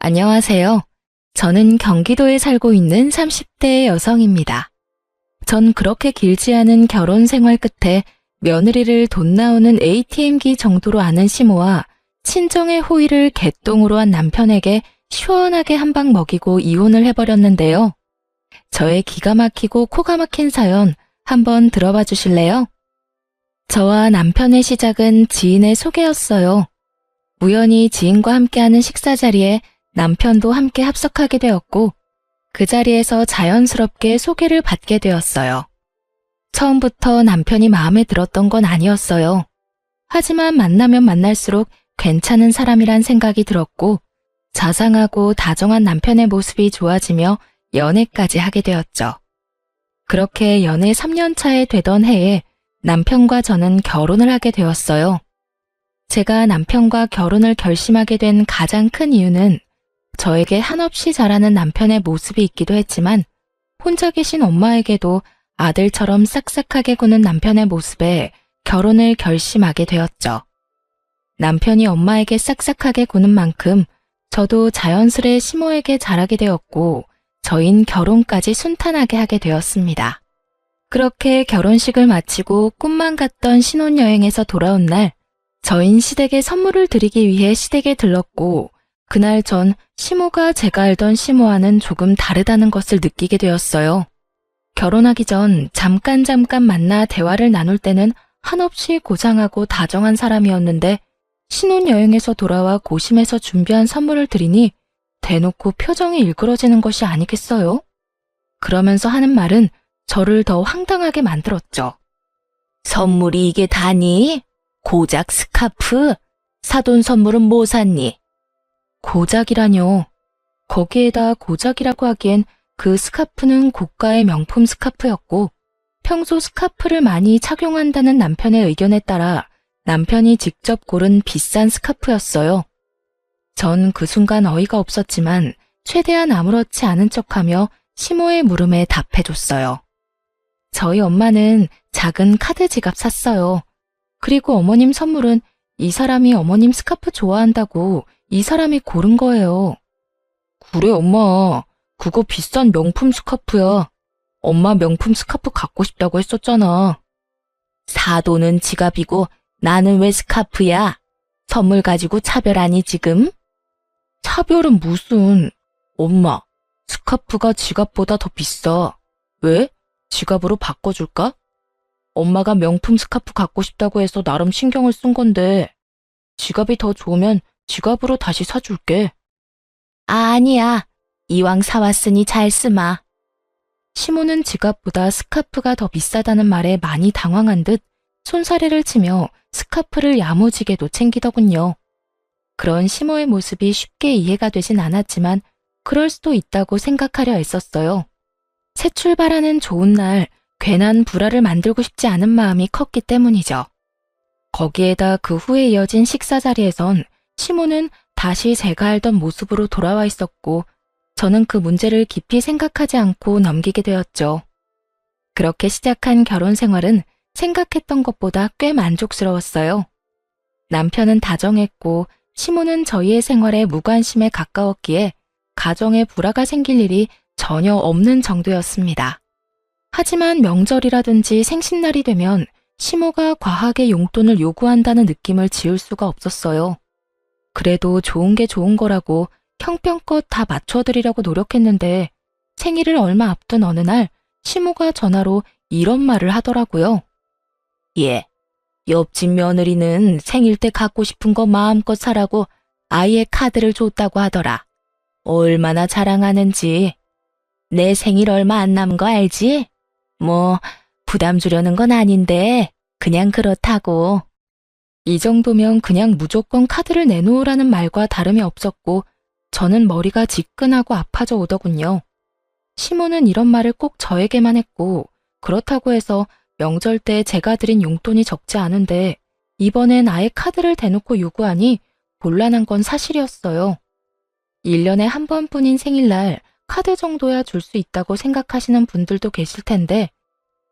안녕하세요. 저는 경기도에 살고 있는 30대 여성입니다. 전 그렇게 길지 않은 결혼 생활 끝에 며느리를 돈 나오는 ATM기 정도로 아는 시모와 친정의 호의를 개똥으로 한 남편에게 시원하게 한 방 먹이고 이혼을 해버렸는데요. 저의 기가 막히고 코가 막힌 사연 한번 들어봐 주실래요? 저와 남편의 시작은 지인의 소개였어요. 우연히 지인과 함께하는 식사 자리에 남편도 함께 합석하게 되었고 그 자리에서 자연스럽게 소개를 받게 되었어요. 처음부터 남편이 마음에 들었던 건 아니었어요. 하지만 만나면 만날수록 괜찮은 사람이란 생각이 들었고 자상하고 다정한 남편의 모습이 좋아지며 연애까지 하게 되었죠. 그렇게 연애 3년 차에 되던 해에 남편과 저는 결혼을 하게 되었어요. 제가 남편과 결혼을 결심하게 된 가장 큰 이유는 저에게 한없이 잘하는 남편의 모습이 있기도 했지만 혼자 계신 엄마에게도 아들처럼 싹싹하게 구는 남편의 모습에 결혼을 결심하게 되었죠. 남편이 엄마에게 싹싹하게 구는 만큼 저도 자연스레 시모에게 잘하게 되었고 저흰 결혼까지 순탄하게 하게 되었습니다. 그렇게 결혼식을 마치고 꿈만 같던 신혼여행에서 돌아온 날 저흰 시댁에 선물을 드리기 위해 시댁에 들렀고 그날 전 시모가 제가 알던 시모와는 조금 다르다는 것을 느끼게 되었어요. 결혼하기 전 잠깐 만나 대화를 나눌 때는 한없이 고상하고 다정한 사람이었는데 신혼여행에서 돌아와 고심해서 준비한 선물을 드리니 대놓고 표정이 일그러지는 것이 아니겠어요? 그러면서 하는 말은 저를 더 황당하게 만들었죠. 선물이 이게 다니? 고작 스카프? 사돈 선물은 뭐 샀니? 고작이라뇨. 거기에다 고작이라고 하기엔 그 스카프는 고가의 명품 스카프였고 평소 스카프를 많이 착용한다는 남편의 의견에 따라 남편이 직접 고른 비싼 스카프였어요. 전 그 순간 어이가 없었지만 최대한 아무렇지 않은 척하며 시모의 물음에 답해줬어요. 저희 엄마는 작은 카드 지갑 샀어요. 그리고 어머님 선물은 이 사람이 어머님 스카프 좋아한다고 이 사람이 고른 거예요. 그래 엄마, 그거 비싼 명품 스카프야. 엄마 명품 스카프 갖고 싶다고 했었잖아. 사돈은 지갑이고 나는 왜 스카프야? 선물 가지고 차별하니 지금? 차별은 무슨. 엄마, 스카프가 지갑보다 더 비싸. 왜? 지갑으로 바꿔줄까? 엄마가 명품 스카프 갖고 싶다고 해서 나름 신경을 쓴 건데 지갑이 더 좋으면 지갑으로 다시 사줄게. 아니야. 이왕 사왔으니 잘 쓰마. 시모는 지갑보다 스카프가 더 비싸다는 말에 많이 당황한 듯 손사래를 치며 스카프를 야무지게도 챙기더군요. 그런 시모의 모습이 쉽게 이해가 되진 않았지만 그럴 수도 있다고 생각하려 애썼어요. 새 출발하는 좋은 날 괜한 불화를 만들고 싶지 않은 마음이 컸기 때문이죠. 거기에다 그 후에 이어진 식사 자리에선 시모는 다시 제가 알던 모습으로 돌아와 있었고 저는 그 문제를 깊이 생각하지 않고 넘기게 되었죠. 그렇게 시작한 결혼 생활은 생각했던 것보다 꽤 만족스러웠어요. 남편은 다정했고 시모는 저희의 생활에 무관심에 가까웠기에 가정에 불화가 생길 일이 전혀 없는 정도였습니다. 하지만 명절이라든지 생신날이 되면 시모가 과하게 용돈을 요구한다는 느낌을 지울 수가 없었어요. 그래도 좋은 게 좋은 거라고 형편껏 다 맞춰드리려고 노력했는데 생일을 얼마 앞둔 어느 날 시모가 전화로 이런 말을 하더라고요. 예, 옆집 며느리는 생일 때 갖고 싶은 거 마음껏 사라고 아예 카드를 줬다고 하더라. 얼마나 자랑하는지. 내 생일 얼마 안 남은 거 알지? 뭐 부담 주려는 건 아닌데 그냥 그렇다고. 이 정도면 그냥 무조건 카드를 내놓으라는 말과 다름이 없었고 저는 머리가 지끈하고 아파져 오더군요. 시모는 이런 말을 꼭 저에게만 했고 그렇다고 해서 명절 때 제가 드린 용돈이 적지 않은데 이번엔 아예 카드를 대놓고 요구하니 곤란한 건 사실이었어요. 1년에 한 번뿐인 생일날 카드 정도야 줄 수 있다고 생각하시는 분들도 계실 텐데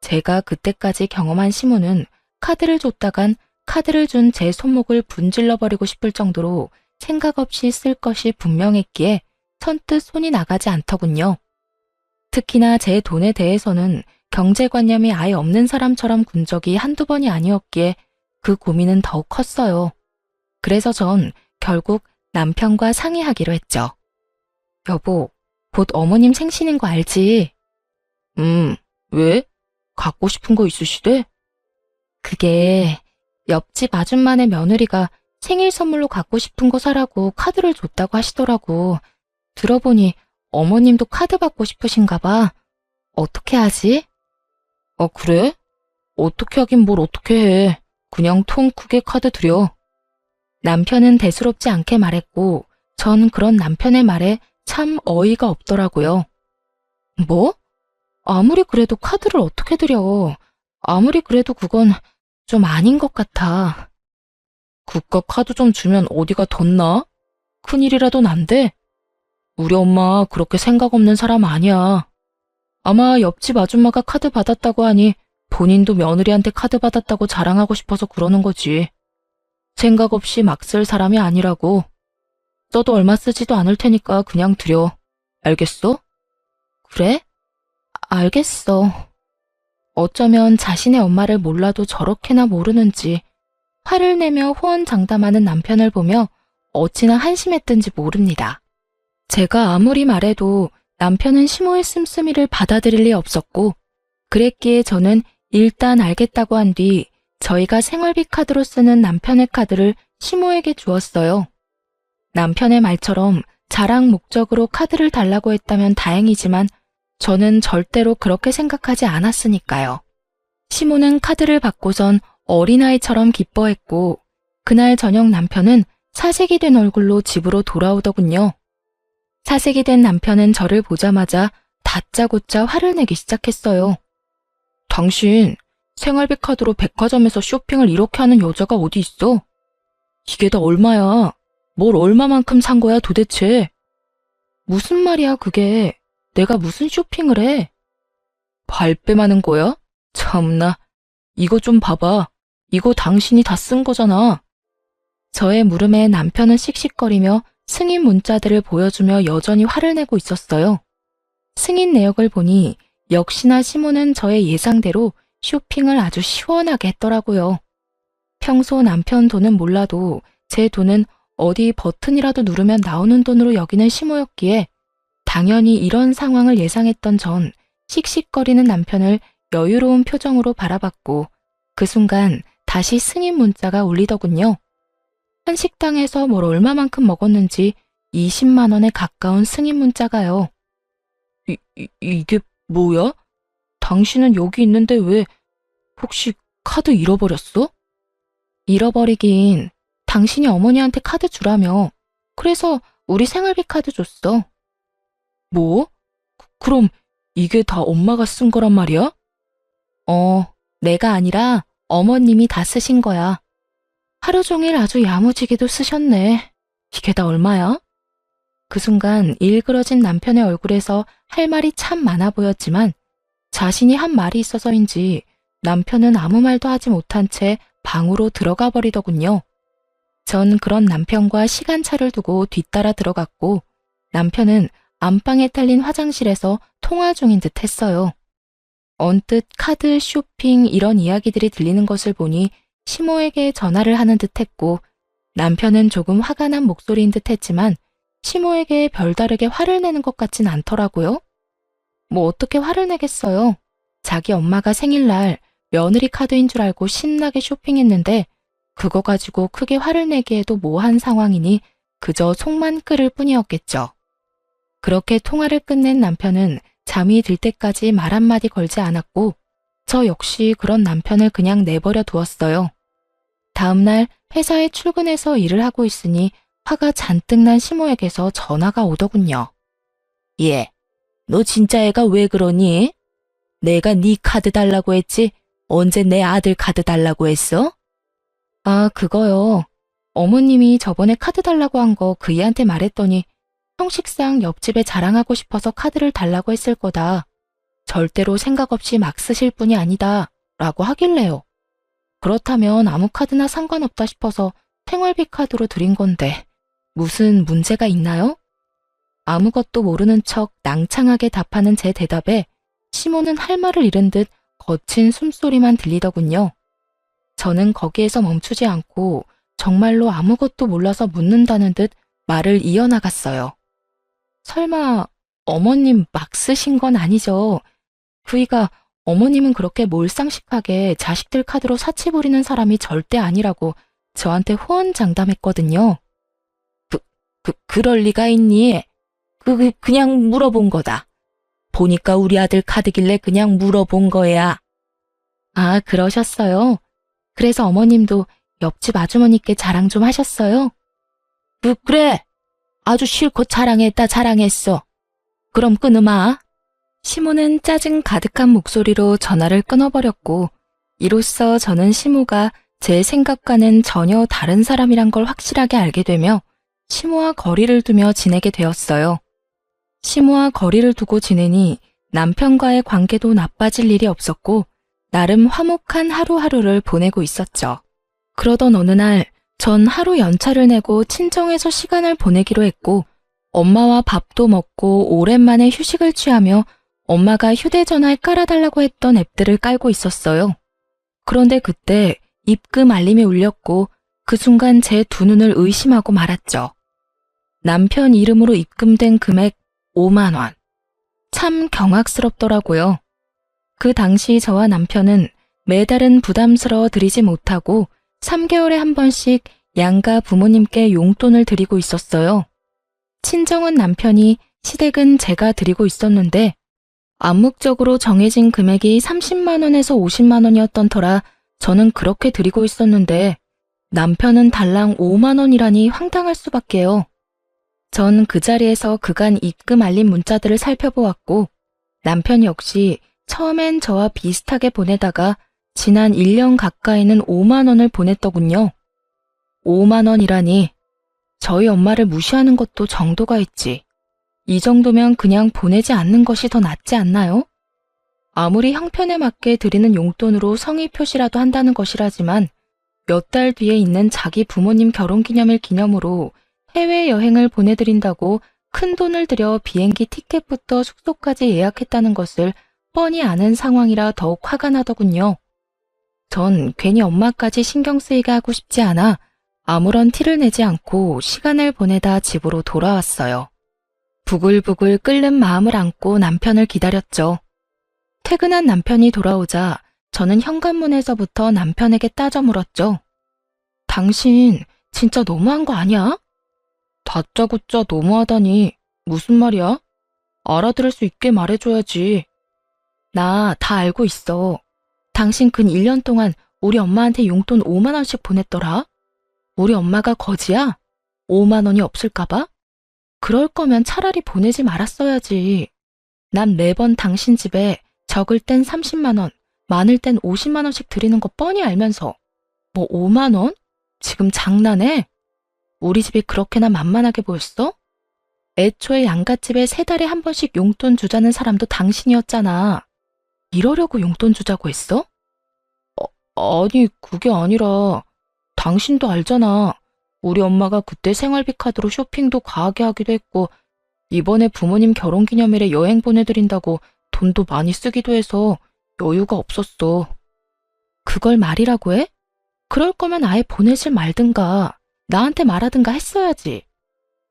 제가 그때까지 경험한 시모는 카드를 줬다간 카드를 준 제 손목을 분질러버리고 싶을 정도로 생각 없이 쓸 것이 분명했기에 선뜻 손이 나가지 않더군요. 특히나 제 돈에 대해서는 경제관념이 아예 없는 사람처럼 군 적이 한두 번이 아니었기에 그 고민은 더욱 컸어요. 그래서 전 결국 남편과 상의하기로 했죠. 여보, 곧 어머님 생신인 거 알지? 왜? 갖고 싶은 거 있으시대? 그게 옆집 아줌마네 며느리가 생일 선물로 갖고 싶은 거 사라고 카드를 줬다고 하시더라고. 들어보니 어머님도 카드 받고 싶으신가 봐. 어떻게 하지? 그래? 어떻게 하긴 뭘 어떻게 해. 그냥 통 크게 카드 드려. 남편은 대수롭지 않게 말했고 전 그런 남편의 말에 참 어이가 없더라고요. 뭐? 아무리 그래도 카드를 어떻게 드려. 아무리 그래도 그건 좀 아닌 것 같아. 그깟 카드 좀 주면 어디가 덧나? 큰일이라도 난대? 우리 엄마 그렇게 생각 없는 사람 아니야. 아마 옆집 아줌마가 카드 받았다고 하니 본인도 며느리한테 카드 받았다고 자랑하고 싶어서 그러는 거지. 생각 없이 막 쓸 사람이 아니라고. 써도 얼마 쓰지도 않을 테니까 그냥 드려. 알겠어? 그래? 알겠어. 어쩌면 자신의 엄마를 몰라도 저렇게나 모르는지 화를 내며 호언장담하는 남편을 보며 어찌나 한심했던지 모릅니다. 제가 아무리 말해도 남편은 시모의 씀씀이를 받아들일 리 없었고 그랬기에 저는 일단 알겠다고 한 뒤 저희가 생활비 카드로 쓰는 남편의 카드를 시모에게 주었어요. 남편의 말처럼 자랑 목적으로 카드를 달라고 했다면 다행이지만 저는 절대로 그렇게 생각하지 않았으니까요. 시모는 카드를 받고선 어린아이처럼 기뻐했고 그날 저녁 남편은 사색이 된 얼굴로 집으로 돌아오더군요. 사색이 된 남편은 저를 보자마자 다짜고짜 화를 내기 시작했어요. 당신 생활비 카드로 백화점에서 쇼핑을 이렇게 하는 여자가 어디 있어? 이게 다 얼마야? 뭘 얼마만큼 산 거야 도대체? 무슨 말이야 그게? 내가 무슨 쇼핑을 해? 발뺌하는 거야? 참나. 이거 좀 봐봐. 이거 당신이 다 쓴 거잖아. 저의 물음에 남편은 씩씩거리며 승인 문자들을 보여주며 여전히 화를 내고 있었어요. 승인 내역을 보니 역시나 시모는 저의 예상대로 쇼핑을 아주 시원하게 했더라고요. 평소 남편 돈은 몰라도 제 돈은 어디 버튼이라도 누르면 나오는 돈으로 여기는 시모였기에 당연히 이런 상황을 예상했던 전 씩씩거리는 남편을 여유로운 표정으로 바라봤고 그 순간 다시 승인 문자가 울리더군요. 한식당에서 뭘 얼마만큼 먹었는지 20만 원에 가까운 승인 문자가요. 이게 뭐야? 당신은 여기 있는데 왜 혹시 카드 잃어버렸어? 잃어버리긴 당신이 어머니한테 카드 주라며. 그래서 우리 생활비 카드 줬어. 뭐? 그럼 이게 다 엄마가 쓴 거란 말이야? 내가 아니라 어머님이 다 쓰신 거야. 하루 종일 아주 야무지게도 쓰셨네. 이게 다 얼마야? 그 순간 일그러진 남편의 얼굴에서 할 말이 참 많아 보였지만 자신이 한 말이 있어서인지 남편은 아무 말도 하지 못한 채 방으로 들어가 버리더군요. 전 그런 남편과 시간차를 두고 뒤따라 들어갔고 남편은 안방에 딸린 화장실에서 통화 중인 듯 했어요. 언뜻 카드, 쇼핑 이런 이야기들이 들리는 것을 보니 시모에게 전화를 하는 듯 했고 남편은 조금 화가 난 목소리인 듯 했지만 시모에게 별다르게 화를 내는 것 같진 않더라고요. 뭐 어떻게 화를 내겠어요. 자기 엄마가 생일날 며느리 카드인 줄 알고 신나게 쇼핑했는데 그거 가지고 크게 화를 내기에도 모호한 상황이니 그저 속만 끓을 뿐이었겠죠. 그렇게 통화를 끝낸 남편은 잠이 들 때까지 말 한마디 걸지 않았고 저 역시 그런 남편을 그냥 내버려 두었어요. 다음날 회사에 출근해서 일을 하고 있으니 화가 잔뜩 난 시모에게서 전화가 오더군요. 얘, 너 진짜 애가 왜 그러니? 내가 네 카드 달라고 했지 언제 내 아들 카드 달라고 했어? 아, 그거요. 어머님이 저번에 카드 달라고 한 거 그 애한테 말했더니 형식상 옆집에 자랑하고 싶어서 카드를 달라고 했을 거다. 절대로 생각 없이 막 쓰실 분이 아니다. 라고 하길래요. 그렇다면 아무 카드나 상관없다 싶어서 생활비 카드로 드린 건데 무슨 문제가 있나요? 아무것도 모르는 척 낭창하게 답하는 제 대답에 시모는 할 말을 잃은 듯 거친 숨소리만 들리더군요. 저는 거기에서 멈추지 않고 정말로 아무것도 몰라서 묻는다는 듯 말을 이어나갔어요. 설마 어머님 막 쓰신 건 아니죠? 그이가 어머님은 그렇게 몰상식하게 자식들 카드로 사치 부리는 사람이 절대 아니라고 저한테 호언장담했거든요. 그럴 리가 있니? 그냥 물어본 거다. 보니까 우리 아들 카드길래 그냥 물어본 거야. 아, 그러셨어요? 그래서 어머님도 옆집 아주머니께 자랑 좀 하셨어요? 그래. 아주 실컷 자랑했어. 그럼 끊으마. 시모는 짜증 가득한 목소리로 전화를 끊어버렸고, 이로써 저는 시모가 제 생각과는 전혀 다른 사람이란 걸 확실하게 알게 되며 시모와 거리를 두며 지내게 되었어요. 시모와 거리를 두고 지내니 남편과의 관계도 나빠질 일이 없었고 나름 화목한 하루하루를 보내고 있었죠. 그러던 어느 날 전 하루 연차를 내고 친정에서 시간을 보내기로 했고 엄마와 밥도 먹고 오랜만에 휴식을 취하며 엄마가 휴대전화에 깔아달라고 했던 앱들을 깔고 있었어요. 그런데 그때 입금 알림이 울렸고 그 순간 제 두 눈을 의심하고 말았죠. 남편 이름으로 입금된 금액 5만 원. 참 경악스럽더라고요. 그 당시 저와 남편은 매달은 부담스러워 드리지 못하고 3개월에 한 번씩 양가 부모님께 용돈을 드리고 있었어요. 친정은 남편이, 시댁은 제가 드리고 있었는데 암묵적으로 정해진 금액이 30만 원에서 50만 원이었던 터라 저는 그렇게 드리고 있었는데 남편은 달랑 5만 원이라니 황당할 수밖에요. 전 그 자리에서 그간 입금 알림 문자들을 살펴보았고 남편 역시 처음엔 저와 비슷하게 보내다가 지난 1년 가까이는 5만 원을 보냈더군요. 5만 원이라니 저희 엄마를 무시하는 것도 정도가 있지. 이 정도면 그냥 보내지 않는 것이 더 낫지 않나요? 아무리 형편에 맞게 드리는 용돈으로 성의 표시라도 한다는 것이라지만 몇 달 뒤에 있는 자기 부모님 결혼기념일 기념으로 해외여행을 보내드린다고 큰 돈을 들여 비행기 티켓부터 숙소까지 예약했다는 것을 뻔히 아는 상황이라 더욱 화가 나더군요. 전 괜히 엄마까지 신경 쓰이게 하고 싶지 않아 아무런 티를 내지 않고 시간을 보내다 집으로 돌아왔어요. 부글부글 끓는 마음을 안고 남편을 기다렸죠. 퇴근한 남편이 돌아오자 저는 현관문에서부터 남편에게 따져 물었죠. 당신 진짜 너무한 거 아니야? 다짜고짜 너무하다니 무슨 말이야? 알아들을 수 있게 말해줘야지. 나 다 알고 있어. 당신 근 1년 동안 우리 엄마한테 용돈 5만 원씩 보냈더라. 우리 엄마가 거지야? 5만 원이 없을까봐? 그럴 거면 차라리 보내지 말았어야지. 난 매번 당신 집에 적을 땐 30만 원, 많을 땐 50만 원씩 드리는 거 뻔히 알면서 뭐 5만 원? 지금 장난해? 우리 집이 그렇게나 만만하게 보였어? 애초에 양갓집에 3달에 한 번씩 용돈 주자는 사람도 당신이었잖아. 이러려고 용돈 주자고 했어? 아니, 그게 아니라 당신도 알잖아. 우리 엄마가 그때 생활비 카드로 쇼핑도 과하게 하기도 했고 이번에 부모님 결혼기념일에 여행 보내드린다고 돈도 많이 쓰기도 해서 여유가 없었어. 그걸 말이라고 해? 그럴 거면 아예 보내질 말든가 나한테 말하든가 했어야지.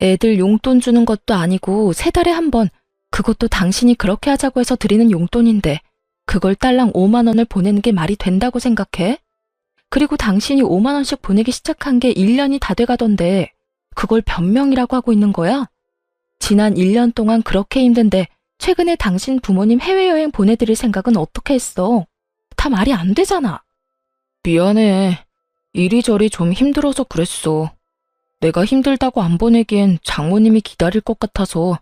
애들 용돈 주는 것도 아니고 3달에 한 번, 그것도 당신이 그렇게 하자고 해서 드리는 용돈인데 그걸 딸랑 5만 원을 보내는 게 말이 된다고 생각해? 그리고 당신이 5만 원씩 보내기 시작한 게 1년이 다 돼가던데 그걸 변명이라고 하고 있는 거야? 지난 1년 동안 그렇게 힘든데 최근에 당신 부모님 해외여행 보내드릴 생각은 어떻게 했어? 다 말이 안 되잖아. 미안해. 이리저리 좀 힘들어서 그랬어. 내가 힘들다고 안 보내기엔 장모님이 기다릴 것 같아서.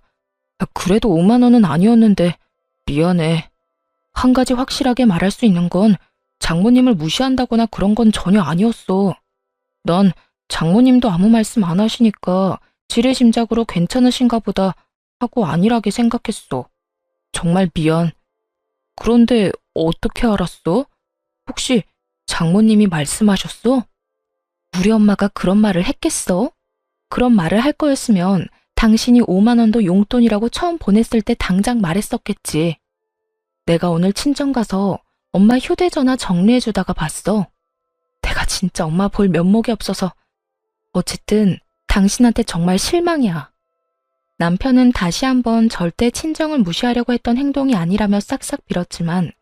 그래도 5만 원은 아니었는데 미안해. 한 가지 확실하게 말할 수 있는 건 장모님을 무시한다거나 그런 건 전혀 아니었어. 난 장모님도 아무 말씀 안 하시니까 지레짐작으로 괜찮으신가 보다 하고 안일하게 생각했어. 정말 미안. 그런데 어떻게 알았어? 혹시 장모님이 말씀하셨어? 우리 엄마가 그런 말을 했겠어? 그런 말을 할 거였으면 당신이 5만 원도 용돈이라고 처음 보냈을 때 당장 말했었겠지. 내가 오늘 친정 가서 엄마 휴대전화 정리해주다가 봤어. 내가 진짜 엄마 볼 면목이 없어서. 어쨌든 당신한테 정말 실망이야. 남편은 다시 한번 절대 친정을 무시하려고 했던 행동이 아니라며 싹싹 빌었지만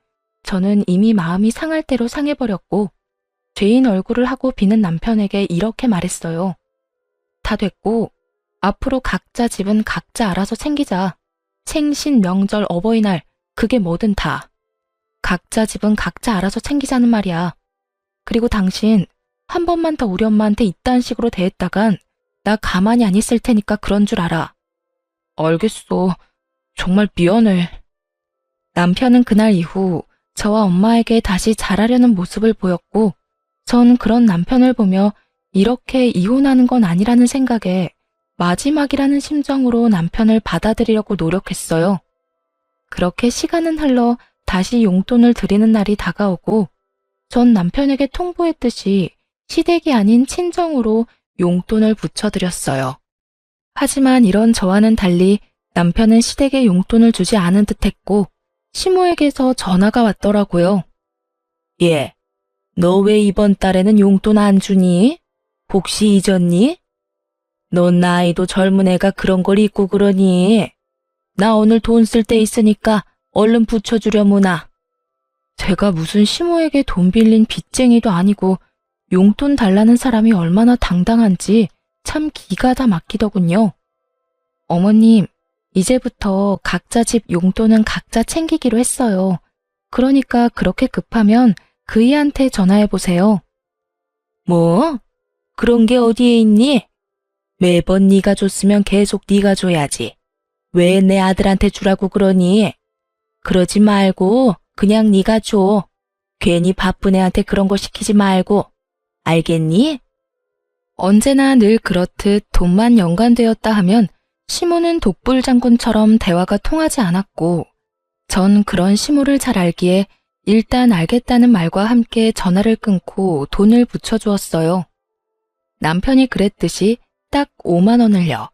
저는 이미 마음이 상할 대로 상해버렸고 죄인 얼굴을 하고 비는 남편에게 이렇게 말했어요. 다 됐고 앞으로 각자 집은 각자 알아서 챙기자. 생신, 명절, 어버이날 그게 뭐든 다. 각자 집은 각자 알아서 챙기자는 말이야. 그리고 당신 한 번만 더 우리 엄마한테 이딴 식으로 대했다간 나 가만히 안 있을 테니까 그런 줄 알아. 알겠어. 정말 미안해. 남편은 그날 이후 저와 엄마에게 다시 잘하려는 모습을 보였고 전 그런 남편을 보며 이렇게 이혼하는 건 아니라는 생각에 마지막이라는 심정으로 남편을 받아들이려고 노력했어요. 그렇게 시간은 흘러 다시 용돈을 드리는 날이 다가오고 전 남편에게 통보했듯이 시댁이 아닌 친정으로 용돈을 붙여드렸어요. 하지만 이런 저와는 달리 남편은 시댁에 용돈을 주지 않은 듯했고 시모에게서 전화가 왔더라고요. 예, 너 왜 이번 달에는 용돈 안 주니? 혹시 잊었니? 넌 나이도 젊은 애가 그런 걸 잊고 그러니? 나 오늘 돈 쓸 때 있으니까 얼른 붙여주려무나. 제가 무슨 시모에게 돈 빌린 빚쟁이도 아니고 용돈 달라는 사람이 얼마나 당당한지 참 기가 다 막히더군요. 어머님, 이제부터 각자 집 용돈은 각자 챙기기로 했어요. 그러니까 그렇게 급하면 그이한테 전화해보세요. 뭐? 그런 게 어디에 있니? 매번 네가 줬으면 계속 네가 줘야지. 왜 내 아들한테 주라고 그러니? 그러지 말고 그냥 네가 줘. 괜히 바쁜 애한테 그런 거 시키지 말고. 알겠니? 언제나 늘 그렇듯 돈만 연관되었다 하면 시모는 독불장군처럼 대화가 통하지 않았고 전 그런 시모를 잘 알기에 일단 알겠다는 말과 함께 전화를 끊고 돈을 붙여주었어요. 남편이 그랬듯이 딱 5만 원을요.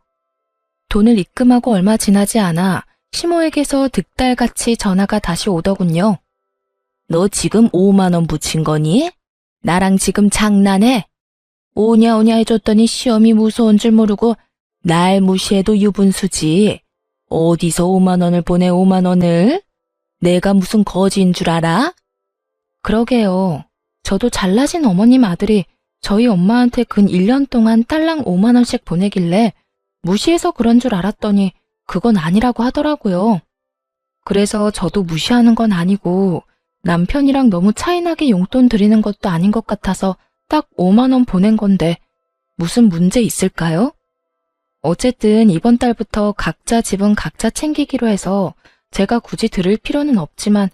돈을 입금하고 얼마 지나지 않아 시모에게서 득달같이 전화가 다시 오더군요. 너 지금 5만 원 붙인 거니? 나랑 지금 장난해? 오냐오냐 해줬더니 시험이 무서운 줄 모르고 날 무시해도 유분수지. 어디서 5만 원을 보내 5만 원을? 내가 무슨 거지인 줄 알아? 그러게요. 저도 잘나신 어머님 아들이 저희 엄마한테 근 1년 동안 딸랑 5만 원씩 보내길래 무시해서 그런 줄 알았더니 그건 아니라고 하더라고요. 그래서 저도 무시하는 건 아니고 남편이랑 너무 차이나게 용돈 드리는 것도 아닌 것 같아서 딱 5만 원 보낸 건데 무슨 문제 있을까요? 어쨌든 이번 달부터 각자 집은 각자 챙기기로 해서 제가 굳이 드릴 필요는 없지만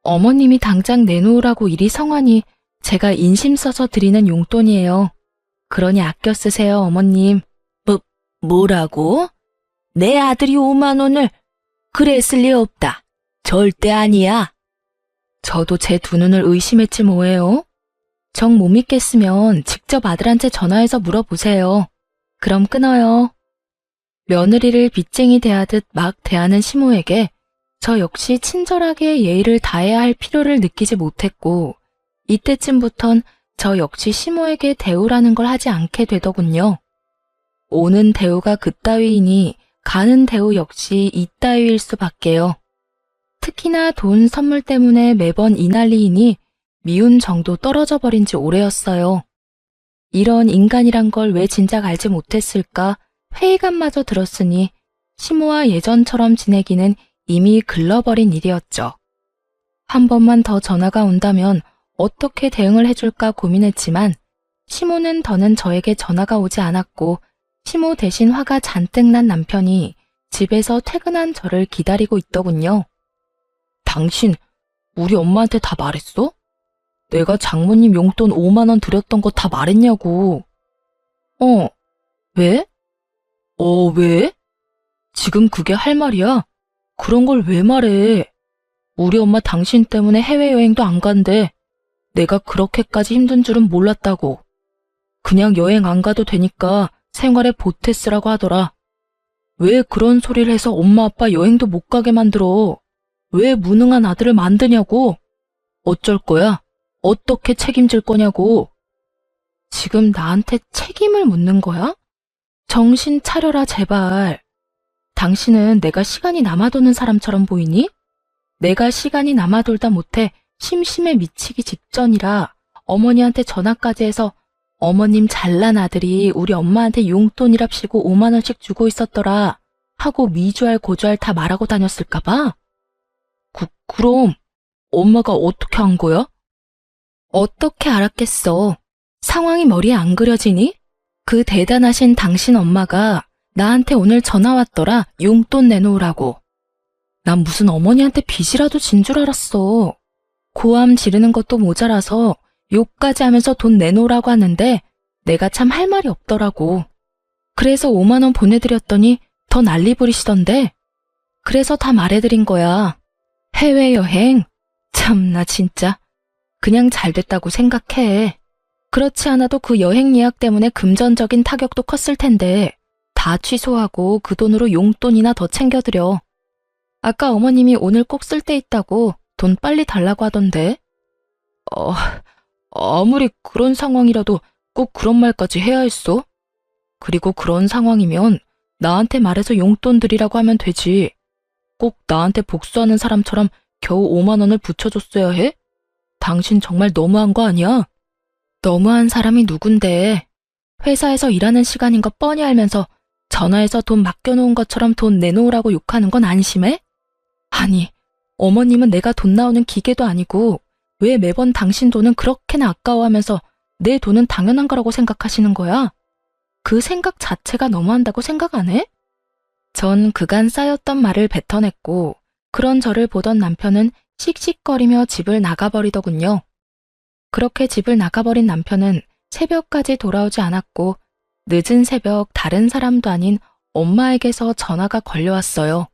어머님이 당장 내놓으라고 이리 성하니 제가 인심 써서 드리는 용돈이에요. 그러니 아껴 쓰세요, 어머님. 뭐라고? 내 아들이 5만 원을? 그랬을 리 없다. 절대 아니야. 저도 제 두 눈을 의심했지 뭐예요. 정 못 믿겠으면 직접 아들한테 전화해서 물어보세요. 그럼 끊어요. 며느리를 빚쟁이 대하듯 막 대하는 시모에게 저 역시 친절하게 예의를 다해야 할 필요를 느끼지 못했고 이때쯤부턴 저 역시 시모에게 대우라는 걸 하지 않게 되더군요. 오는 대우가 그따위이니 가는 대우 역시 이따위일 수밖에요. 특히나 돈 선물 때문에 매번 이 난리이니 미운 정도 떨어져 버린 지 오래였어요. 이런 인간이란 걸 왜 진작 알지 못했을까 회의감마저 들었으니 시모와 예전처럼 지내기는 이미 글러버린 일이었죠. 한 번만 더 전화가 온다면 어떻게 대응을 해줄까 고민했지만 시모는 더는 저에게 전화가 오지 않았고 시모 대신 화가 잔뜩 난 남편이 집에서 퇴근한 저를 기다리고 있더군요. 당신 우리 엄마한테 다 말했어? 내가 장모님 용돈 5만 원 드렸던 거 다 말했냐고. 왜? 왜? 지금 그게 할 말이야? 그런 걸 왜 말해? 우리 엄마 당신 때문에 해외여행도 안 간대. 내가 그렇게까지 힘든 줄은 몰랐다고. 그냥 여행 안 가도 되니까 생활에 보태 쓰라고 하더라. 왜 그런 소리를 해서 엄마 아빠 여행도 못 가게 만들어? 왜 무능한 아들을 만드냐고? 어쩔 거야? 어떻게 책임질 거냐고? 지금 나한테 책임을 묻는 거야? 정신 차려라, 제발. 당신은 내가 시간이 남아도는 사람처럼 보이니? 내가 시간이 남아돌다 못해 심심해 미치기 직전이라 어머니한테 전화까지 해서 어머님 잘난 아들이 우리 엄마한테 용돈이랍시고 5만 원씩 주고 있었더라 하고 미주알 고주알 다 말하고 다녔을까봐? 그럼 엄마가 어떻게 한 거야? 어떻게 알았겠어. 상황이 머리에 안 그려지니? 그 대단하신 당신 엄마가 나한테 오늘 전화 왔더라. 용돈 내놓으라고. 난 무슨 어머니한테 빚이라도 진 줄 알았어. 고함 지르는 것도 모자라서 욕까지 하면서 돈 내놓으라고 하는데 내가 참 할 말이 없더라고. 그래서 5만 원 보내드렸더니 더 난리 부리시던데. 그래서 다 말해드린 거야. 해외여행? 참나 진짜. 그냥 잘 됐다고 생각해. 그렇지 않아도 그 여행 예약 때문에 금전적인 타격도 컸을 텐데 다 취소하고 그 돈으로 용돈이나 더 챙겨드려. 아까 어머님이 오늘 꼭 쓸 데 있다고 돈 빨리 달라고 하던데. 아무리 그런 상황이라도 꼭 그런 말까지 해야 했어? 그리고 그런 상황이면 나한테 말해서 용돈 드리라고 하면 되지. 꼭 나한테 복수하는 사람처럼 겨우 5만 원을 붙여줬어야 해? 당신 정말 너무한 거 아니야? 너무한 사람이 누군데. 회사에서 일하는 시간인 거 뻔히 알면서 전화해서 돈 맡겨놓은 것처럼 돈 내놓으라고 욕하는 건 안심해? 아니, 어머님은 내가 돈 나오는 기계도 아니고 왜 매번 당신 돈은 그렇게나 아까워하면서 내 돈은 당연한 거라고 생각하시는 거야? 그 생각 자체가 너무한다고 생각 안 해? 전 그간 쌓였던 말을 뱉어냈고 그런 저를 보던 남편은 씩씩거리며 집을 나가버리더군요. 그렇게 집을 나가버린 남편은 새벽까지 돌아오지 않았고 늦은 새벽 다른 사람도 아닌 엄마에게서 전화가 걸려왔어요.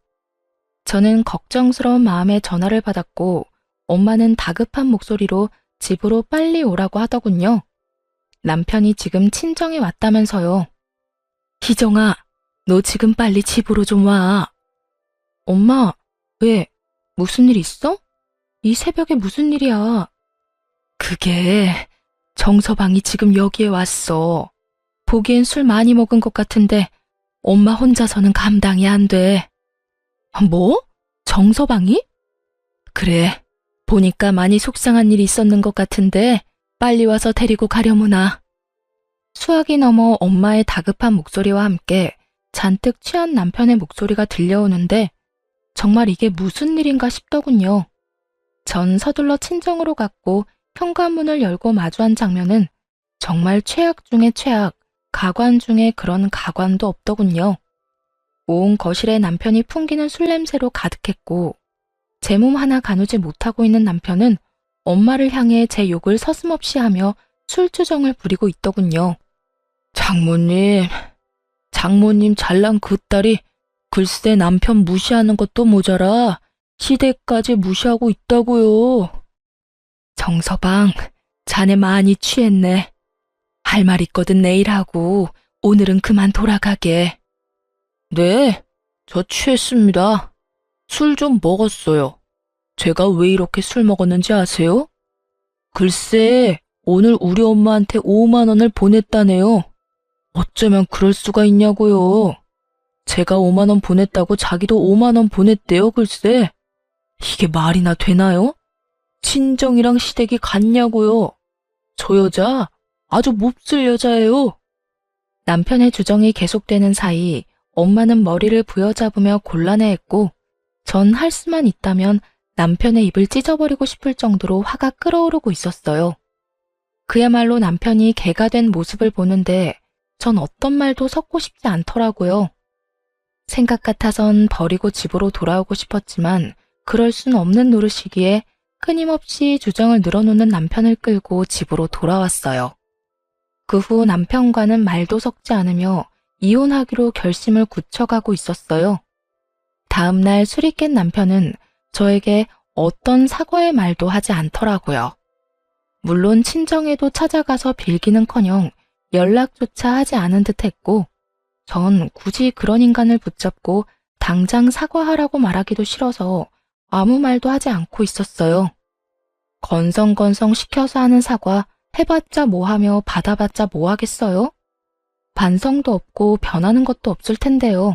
저는 걱정스러운 마음에 전화를 받았고 엄마는 다급한 목소리로 집으로 빨리 오라고 하더군요. 남편이 지금 친정에 왔다면서요. 희정아, 너 지금 빨리 집으로 좀 와. 엄마, 왜? 무슨 일 있어? 이 새벽에 무슨 일이야? 그게 정서방이 지금 여기에 왔어. 보기엔 술 많이 먹은 것 같은데 엄마 혼자서는 감당이 안 돼. 뭐? 정서방이? 그래, 보니까 많이 속상한 일이 있었는 것 같은데 빨리 와서 데리고 가려무나. 수학이 넘어 엄마의 다급한 목소리와 함께 잔뜩 취한 남편의 목소리가 들려오는데 정말 이게 무슨 일인가 싶더군요. 전 서둘러 친정으로 갔고 현관문을 열고 마주한 장면은 정말 최악 중의 최악, 가관 중에 그런 가관도 없더군요. 온 거실에 남편이 풍기는 술 냄새로 가득했고 제 몸 하나 가누지 못하고 있는 남편은 엄마를 향해 제 욕을 서슴없이 하며 술주정을 부리고 있더군요. 장모님 잘난 그 딸이 글쎄 남편 무시하는 것도 모자라 시댁까지 무시하고 있다고요. 정서방, 자네 많이 취했네. 할 말 있거든 내일 하고 오늘은 그만 돌아가게. 네, 저 취했습니다. 술 좀 먹었어요. 제가 왜 이렇게 술 먹었는지 아세요? 글쎄, 오늘 우리 엄마한테 5만 원을 보냈다네요. 어쩌면 그럴 수가 있냐고요. 제가 5만 원 보냈다고 자기도 5만 원 보냈대요, 글쎄. 이게 말이나 되나요? 친정이랑 시댁이 같냐고요. 저 여자 아주 몹쓸 여자예요. 남편의 주정이 계속되는 사이 엄마는 머리를 부여잡으며 곤란해했고 전 할 수만 있다면 남편의 입을 찢어버리고 싶을 정도로 화가 끓어오르고 있었어요. 그야말로 남편이 개가 된 모습을 보는데 전 어떤 말도 섞고 싶지 않더라고요. 생각 같아선 버리고 집으로 돌아오고 싶었지만 그럴 순 없는 노릇이기에 끊임없이 주정을 늘어놓는 남편을 끌고 집으로 돌아왔어요. 그 후 남편과는 말도 섞지 않으며 이혼하기로 결심을 굳혀가고 있었어요. 다음 날 술이 깬 남편은 저에게 어떤 사과의 말도 하지 않더라고요. 물론 친정에도 찾아가서 빌기는커녕 연락조차 하지 않은 듯 했고, 전 굳이 그런 인간을 붙잡고 당장 사과하라고 말하기도 싫어서 아무 말도 하지 않고 있었어요. 건성건성 시켜서 하는 사과 해봤자 뭐하며 받아봤자 뭐하겠어요? 반성도 없고 변하는 것도 없을 텐데요.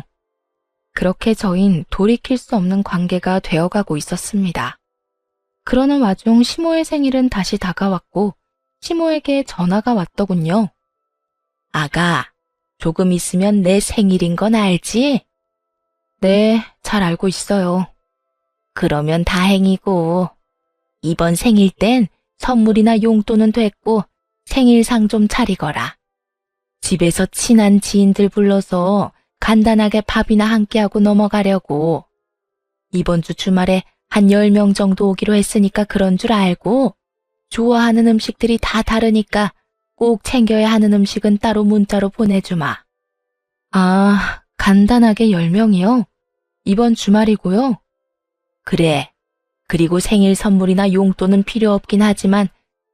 그렇게 저흰 돌이킬 수 없는 관계가 되어가고 있었습니다. 그러는 와중 시모의 생일은 다시 다가왔고 시모에게 전화가 왔더군요. 아가, 조금 있으면 내 생일인 건 알지? 네, 잘 알고 있어요. 그러면 다행이고, 이번 생일 땐 선물이나 용돈은 됐고 생일상 좀 차리거라. 집에서 친한 지인들 불러서 간단하게 밥이나 함께하고 넘어가려고. 이번 주 주말에 한 10명 정도 오기로 했으니까 그런 줄 알고, 좋아하는 음식들이 다 다르니까 꼭 챙겨야 하는 음식은 따로 문자로 보내주마. 아, 간단하게 10명이요? 이번 주말이고요? 그래. 그리고 생일 선물이나 용돈은 필요 없긴 하지만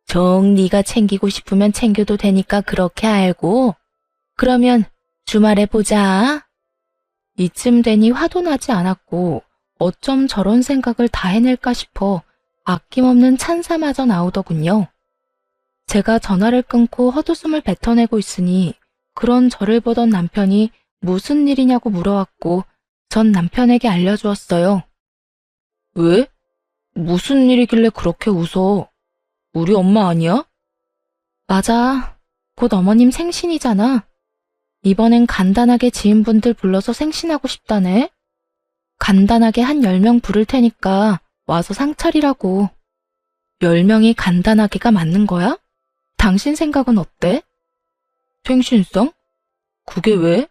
정 네가 챙기고 싶으면 챙겨도 되니까 그렇게 알고. 그러면 주말에 보자. 이쯤 되니 화도 나지 않았고 어쩜 저런 생각을 다 해낼까 싶어 아낌없는 찬사마저 나오더군요. 제가 전화를 끊고 헛웃음을 뱉어내고 있으니 그런 저를 보던 남편이 무슨 일이냐고 물어왔고 전 남편에게 알려주었어요. 왜? 무슨 일이길래 그렇게 웃어? 우리 엄마 아니야? 맞아. 곧 어머님 생신이잖아. 이번엔 간단하게 지인분들 불러서 생신하고 싶다네. 간단하게 한 10명 부를 테니까 와서 상 차리라고. 10명이 간단하게가 맞는 거야? 당신 생각은 어때? 생신상? 그게 왜?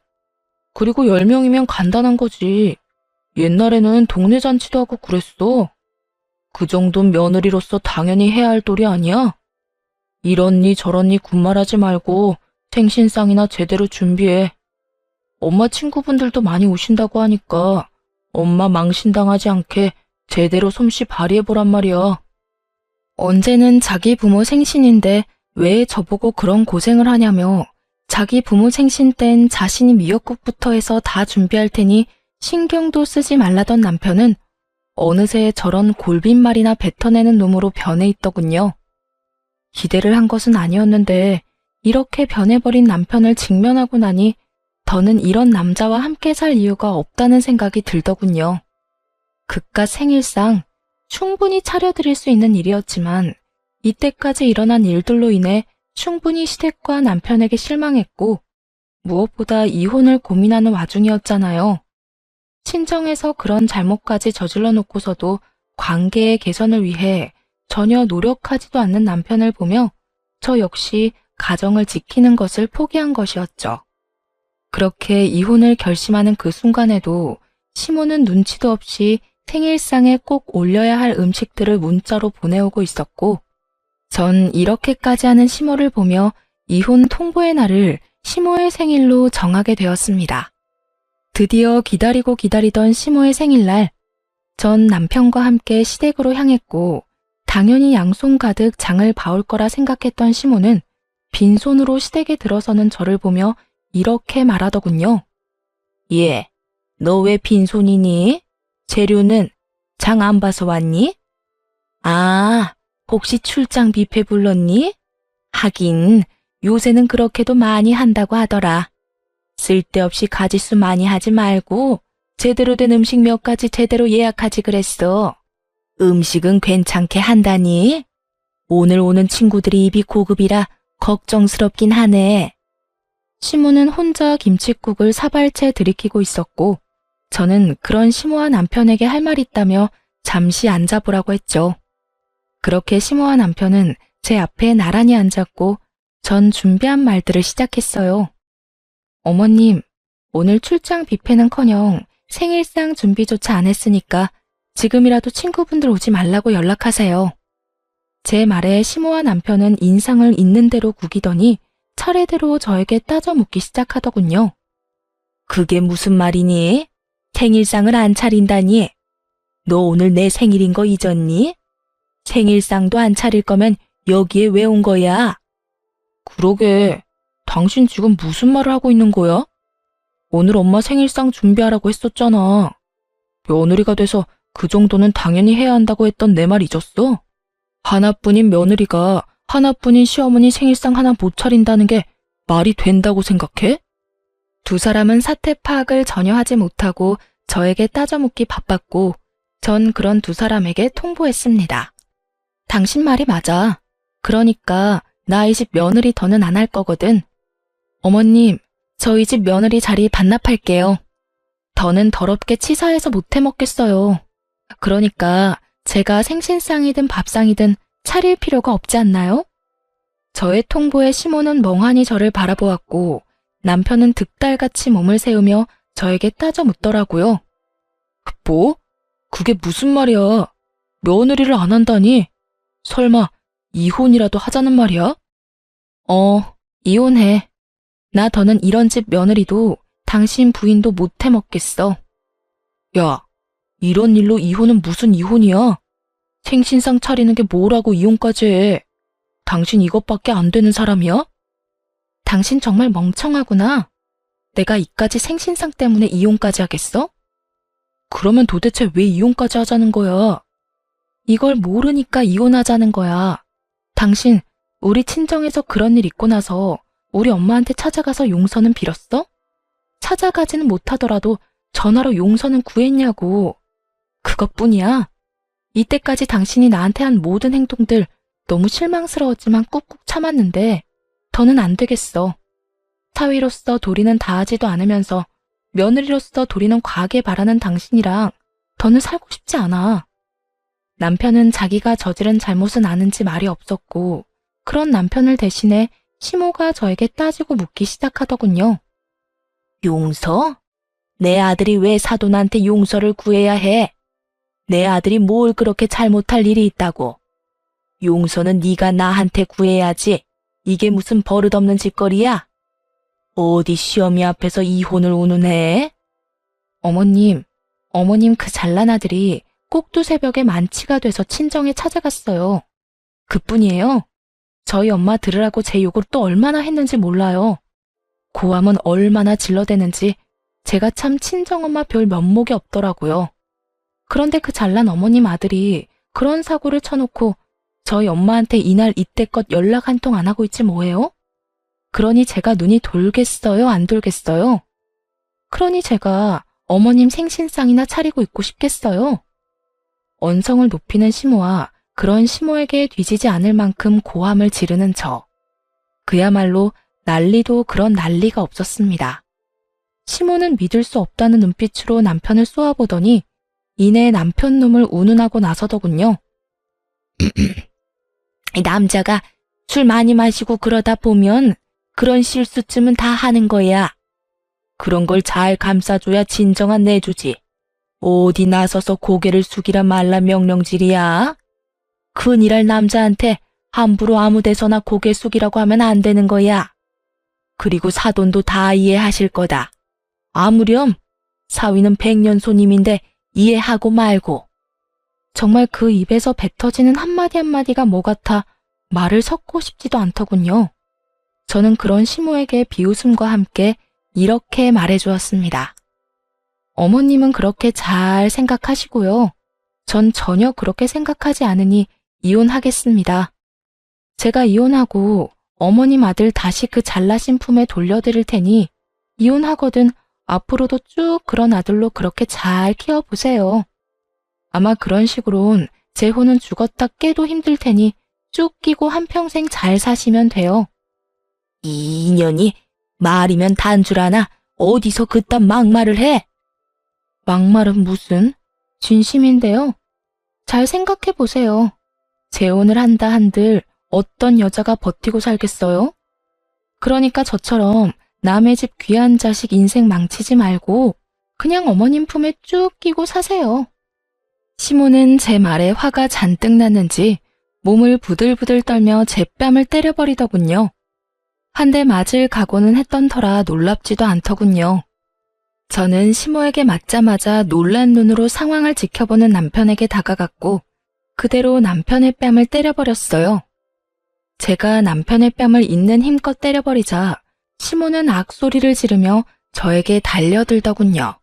그리고 10명이면 간단한 거지. 옛날에는 동네 잔치도 하고 그랬어. 그 정도는 며느리로서 당연히 해야 할 도리 아니야? 이렇니 저렇니 군말하지 말고 생신상이나 제대로 준비해. 엄마 친구분들도 많이 오신다고 하니까 엄마 망신당하지 않게 제대로 솜씨 발휘해보란 말이야. 언제는 자기 부모 생신인데 왜 저보고 그런 고생을 하냐며 자기 부모 생신 땐 자신이 미역국부터 해서 다 준비할 테니 신경도 쓰지 말라던 남편은 어느새 저런 골빈말이나 뱉어내는 놈으로 변해 있더군요. 기대를 한 것은 아니었는데 이렇게 변해버린 남편을 직면하고 나니 더는 이런 남자와 함께 살 이유가 없다는 생각이 들더군요. 그깟 생일상 충분히 차려드릴 수 있는 일이었지만 이때까지 일어난 일들로 인해 충분히 시댁과 남편에게 실망했고 무엇보다 이혼을 고민하는 와중이었잖아요. 친정에서 그런 잘못까지 저질러 놓고서도 관계의 개선을 위해 전혀 노력하지도 않는 남편을 보며 저 역시 가정을 지키는 것을 포기한 것이었죠. 그렇게 이혼을 결심하는 그 순간에도 시모는 눈치도 없이 생일상에 꼭 올려야 할 음식들을 문자로 보내오고 있었고 전 이렇게까지 하는 시모를 보며 이혼 통보의 날을 시모의 생일로 정하게 되었습니다. 드디어 기다리고 기다리던 시모의 생일날, 전 남편과 함께 시댁으로 향했고 당연히 양손 가득 장을 봐올 거라 생각했던 시모는 빈손으로 시댁에 들어서는 저를 보며 이렇게 말하더군요. 예, 너 왜 빈손이니? 재료는 장 안 봐서 왔니? 아, 혹시 출장 뷔페 불렀니? 하긴 요새는 그렇게도 많이 한다고 하더라. 쓸데없이 가짓수 많이 하지 말고 제대로 된 음식 몇 가지 제대로 예약하지 그랬어. 음식은 괜찮게 한다니? 오늘 오는 친구들이 입이 고급이라 걱정스럽긴 하네. 시모는 혼자 김칫국을 사발채 들이키고 있었고 저는 그런 시모와 남편에게 할 말 있다며 잠시 앉아보라고 했죠. 그렇게 시모와 남편은 제 앞에 나란히 앉았고 전 준비한 말들을 시작했어요. 어머님, 오늘 출장 뷔페는커녕 생일상 준비조차 안 했으니까 지금이라도 친구분들 오지 말라고 연락하세요. 제 말에 시모와 남편은 인상을 있는 대로 구기더니 차례대로 저에게 따져 묻기 시작하더군요. 그게 무슨 말이니? 생일상을 안 차린다니? 너 오늘 내 생일인 거 잊었니? 생일상도 안 차릴 거면 여기에 왜 온 거야? 그러게, 당신 지금 무슨 말을 하고 있는 거야? 오늘 엄마 생일상 준비하라고 했었잖아. 며느리가 돼서 그 정도는 당연히 해야 한다고 했던 내 말 잊었어? 하나뿐인 며느리가 하나뿐인 시어머니 생일상 하나 못 차린다는 게 말이 된다고 생각해? 두 사람은 사태 파악을 전혀 하지 못하고 저에게 따져묻기 바빴고 전 그런 두 사람에게 통보했습니다. 당신 말이 맞아. 그러니까 나 이 집 며느리 더는 안 할 거거든. 어머님, 저희 집 며느리 자리 반납할게요. 더는 더럽게 치사해서 못 해먹겠어요. 그러니까 제가 생신상이든 밥상이든 차릴 필요가 없지 않나요? 저의 통보에 시모는 멍하니 저를 바라보았고 남편은 득달같이 몸을 세우며 저에게 따져 묻더라고요. 뭐? 그게 무슨 말이야? 며느리를 안 한다니? 설마 이혼이라도 하자는 말이야? 이혼해. 나 더는 이런 집 며느리도 당신 부인도 못 해먹겠어. 야, 이런 일로 이혼은 무슨 이혼이야? 생신상 차리는 게 뭐라고 이혼까지 해? 당신 이것밖에 안 되는 사람이야? 당신 정말 멍청하구나. 내가 이까지 생신상 때문에 이혼까지 하겠어? 그러면 도대체 왜 이혼까지 하자는 거야? 이걸 모르니까 이혼하자는 거야. 당신, 우리 친정에서 그런 일 있고 나서 우리 엄마한테 찾아가서 용서는 빌었어? 찾아가지는 못하더라도 전화로 용서는 구했냐고. 그것뿐이야. 이때까지 당신이 나한테 한 모든 행동들 너무 실망스러웠지만 꾹꾹 참았는데 더는 안 되겠어. 사위로서 도리는 다하지도 않으면서 며느리로서 도리는 과하게 바라는 당신이랑 더는 살고 싶지 않아. 남편은 자기가 저지른 잘못은 아는지 말이 없었고 그런 남편을 대신해 시모가 저에게 따지고 묻기 시작하더군요. 용서? 내 아들이 왜 사돈한테 용서를 구해야 해? 내 아들이 뭘 그렇게 잘못할 일이 있다고? 용서는 네가 나한테 구해야지. 이게 무슨 버릇없는 짓거리야? 어디 시어미 앞에서 이혼을 운운해? 어머님 그 잘난 아들이 꼭두 새벽에 만취가 돼서 친정에 찾아갔어요. 그뿐이에요. 저희 엄마 들으라고 제 욕을 또 얼마나 했는지 몰라요. 고함은 얼마나 질러대는지 제가 참 친정엄마 별 면목이 없더라고요. 그런데 그 잘난 어머님 아들이 그런 사고를 쳐놓고 저희 엄마한테 이날 이때껏 연락 한 통 안 하고 있지 뭐예요? 그러니 제가 눈이 돌겠어요, 안 돌겠어요? 그러니 제가 어머님 생신상이나 차리고 있고 싶겠어요? 언성을 높이는 시모와 그런 시모에게 뒤지지 않을 만큼 고함을 지르는 저. 그야말로 난리도 그런 난리가 없었습니다. 시모는 믿을 수 없다는 눈빛으로 남편을 쏘아보더니 이내 남편 놈을 운운하고 나서더군요. 남자가 술 많이 마시고 그러다 보면 그런 실수쯤은 다 하는 거야. 그런 걸 잘 감싸줘야 진정한 내주지. 어디 나서서 고개를 숙이라 말라 명령질이야. 큰일할 남자한테 함부로 아무 데서나 고개 숙이라고 하면 안 되는 거야. 그리고 사돈도 다 이해하실 거다. 아무렴 사위는 백년 손님인데 이해하고 말고. 정말 그 입에서 뱉어지는 한마디 한마디가 뭐 같아 말을 섞고 싶지도 않더군요. 저는 그런 시모에게 비웃음과 함께 이렇게 말해주었습니다. 어머님은 그렇게 잘 생각하시고요. 전 전혀 그렇게 생각하지 않으니 이혼하겠습니다. 제가 이혼하고 어머님 아들 다시 그 잘나신 품에 돌려드릴 테니 이혼하거든 앞으로도 쭉 그런 아들로 그렇게 잘 키워보세요. 아마 그런 식으론 제 혼은 죽었다 깨도 힘들 테니 쭉 끼고 한평생 잘 사시면 돼요. 이 인연이 말이면 단줄 아나 어디서 그딴 막말을 해? 막말은 무슨? 진심인데요. 잘 생각해 보세요. 재혼을 한다 한들 어떤 여자가 버티고 살겠어요? 그러니까 저처럼 남의 집 귀한 자식 인생 망치지 말고 그냥 어머님 품에 쭉 끼고 사세요. 시모는 제 말에 화가 잔뜩 났는지 몸을 부들부들 떨며 제 뺨을 때려버리더군요. 한 대 맞을 각오는 했던 터라 놀랍지도 않더군요. 저는 시모에게 맞자마자 놀란 눈으로 상황을 지켜보는 남편에게 다가갔고 그대로 남편의 뺨을 때려버렸어요. 제가 남편의 뺨을 있는 힘껏 때려버리자 시모는 악소리를 지르며 저에게 달려들더군요.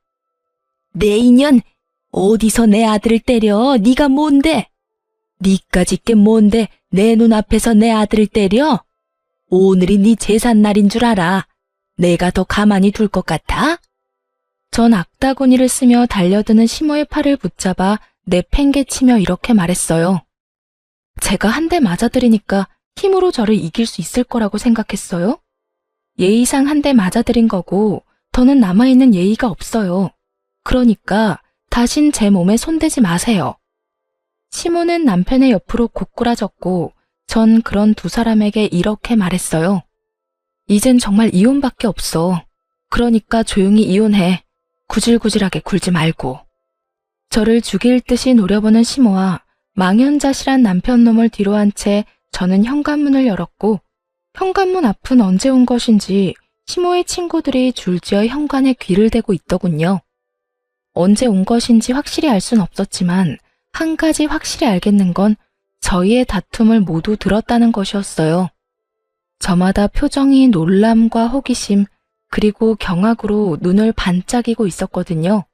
내 인연, 어디서 내 아들을 때려? 네가 뭔데? 니까짓 게 뭔데 내 눈앞에서 내 아들을 때려? 오늘이 네 제삿날인 줄 알아. 내가 더 가만히 둘 것 같아? 전 악다구니를 쓰며 달려드는 시모의 팔을 붙잡아 내팽개치며 이렇게 말했어요. 제가 한 대 맞아들이니까 힘으로 저를 이길 수 있을 거라고 생각했어요? 예의상 한 대 맞아들인 거고 더는 남아있는 예의가 없어요. 그러니까 다신 제 몸에 손대지 마세요. 시모는 남편의 옆으로 고꾸라졌고 전 그런 두 사람에게 이렇게 말했어요. 이젠 정말 이혼밖에 없어. 그러니까 조용히 이혼해. 구질구질하게 굴지 말고. 저를 죽일 듯이 노려보는 시모와 망연자실한 남편놈을 뒤로 한 채 저는 현관문을 열었고 현관문 앞은 언제 온 것인지 시모의 친구들이 줄지어 현관에 귀를 대고 있더군요. 언제 온 것인지 확실히 알 순 없었지만 한 가지 확실히 알겠는 건 저희의 다툼을 모두 들었다는 것이었어요. 저마다 표정이 놀람과 호기심 그리고 경악으로 눈을 반짝이고 있었거든요.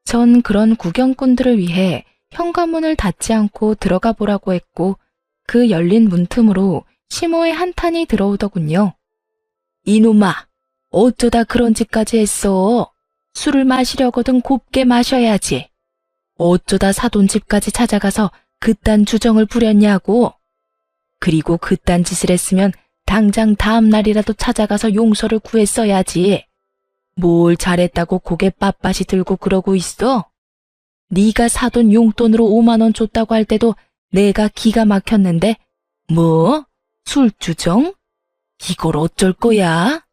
전 그런 구경꾼들을 위해 현관문을 닫지 않고 들어가 보라고 했고 그 열린 문틈으로 시모의 한탄이 들어오더군요. 이놈아, 어쩌다 그런 짓까지 했어? 술을 마시려거든 곱게 마셔야지. 어쩌다 사돈집까지 찾아가서 그딴 주정을 부렸냐고. 그리고 그딴 짓을 했으면 당장 다음 날이라도 찾아가서 용서를 구했어야지. 뭘 잘했다고 고개 빳빳이 들고 그러고 있어? 네가 사돈 용돈으로 5만 원 줬다고 할 때도 내가 기가 막혔는데 뭐? 술주정? 이걸 어쩔 거야?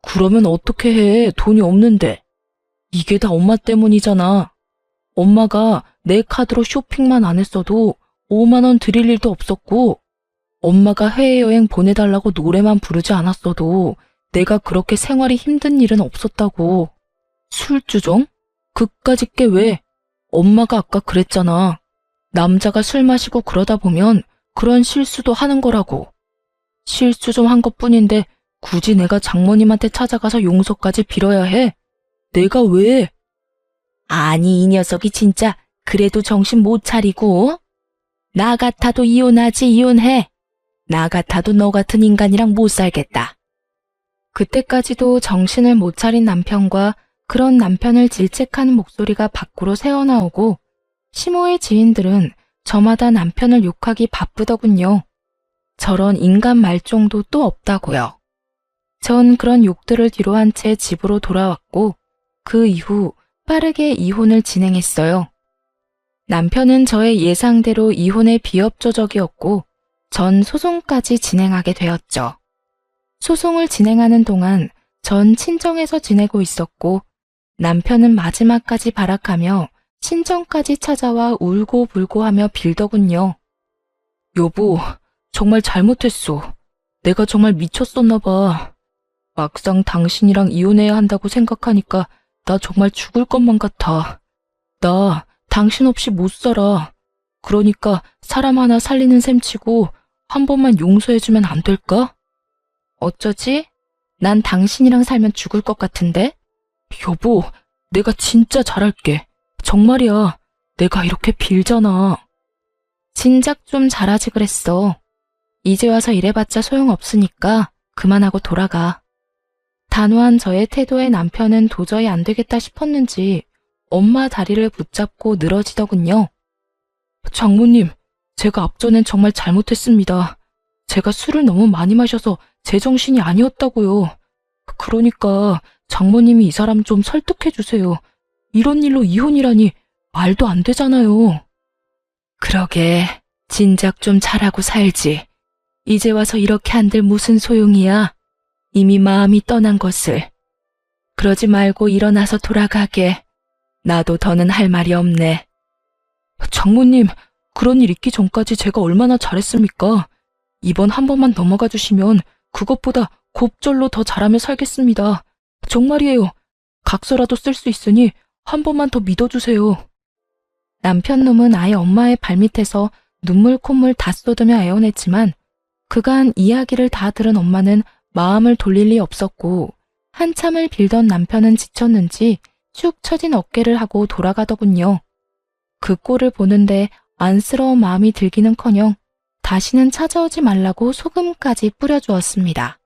그러면 어떻게 해? 돈이 없는데. 이게 다 엄마 때문이잖아. 엄마가 내 카드로 쇼핑만 안 했어도 5만 원 드릴 일도 없었고 엄마가 해외여행 보내달라고 노래만 부르지 않았어도 내가 그렇게 생활이 힘든 일은 없었다고. 술주정? 그까짓 게 왜? 엄마가 아까 그랬잖아. 남자가 술 마시고 그러다 보면 그런 실수도 하는 거라고. 실수 좀 한 것뿐인데 굳이 내가 장모님한테 찾아가서 용서까지 빌어야 해? 내가 왜? 아니 이 녀석이 진짜 그래도 정신 못 차리고. 나 같아도 이혼하지 이혼해. 나 같아도 너 같은 인간이랑 못 살겠다. 그때까지도 정신을 못 차린 남편과 그런 남편을 질책하는 목소리가 밖으로 새어나오고 시모의 지인들은 저마다 남편을 욕하기 바쁘더군요. 저런 인간 말종도 또 없다고요. 전 그런 욕들을 뒤로 한 채 집으로 돌아왔고 그 이후 빠르게 이혼을 진행했어요. 남편은 저의 예상대로 이혼의 비협조적이었고 전 소송까지 진행하게 되었죠. 소송을 진행하는 동안 전 친정에서 지내고 있었고 남편은 마지막까지 발악하며 친정까지 찾아와 울고 불고 하며 빌더군요. 여보, 정말 잘못했어. 내가 정말 미쳤었나 봐. 막상 당신이랑 이혼해야 한다고 생각하니까 나 정말 죽을 것만 같아. 나 당신 없이 못 살아. 그러니까 사람 하나 살리는 셈 치고 한 번만 용서해주면 안 될까? 어쩌지? 난 당신이랑 살면 죽을 것 같은데? 여보, 내가 진짜 잘할게. 정말이야. 내가 이렇게 빌잖아. 진작 좀 잘하지 그랬어. 이제 와서 이래봤자 소용없으니까 그만하고 돌아가. 단호한 저의 태도에 남편은 도저히 안 되겠다 싶었는지 엄마 다리를 붙잡고 늘어지더군요. 장모님, 제가 앞전엔 정말 잘못했습니다. 제가 술을 너무 많이 마셔서 제정신이 아니었다고요. 그러니까 장모님이 이 사람 좀 설득해 주세요. 이런 일로 이혼이라니 말도 안 되잖아요. 그러게, 진작 좀 잘하고 살지. 이제 와서 이렇게 한들 무슨 소용이야. 이미 마음이 떠난 것을. 그러지 말고 일어나서 돌아가게. 나도 더는 할 말이 없네. 장모님, 그런 일 있기 전까지 제가 얼마나 잘했습니까? 이번 한 번만 넘어가 주시면 그것보다 곱절로 더 잘하며 살겠습니다. 정말이에요. 각서라도 쓸 수 있으니 한 번만 더 믿어주세요. 남편 놈은 아예 엄마의 발밑에서 눈물 콧물 다 쏟으며 애원했지만 그간 이야기를 다 들은 엄마는 마음을 돌릴 리 없었고 한참을 빌던 남편은 지쳤는지 축 처진 어깨를 하고 돌아가더군요. 그 꼴을 보는데 안쓰러운 마음이 들기는커녕 다시는 찾아오지 말라고 소금까지 뿌려주었습니다.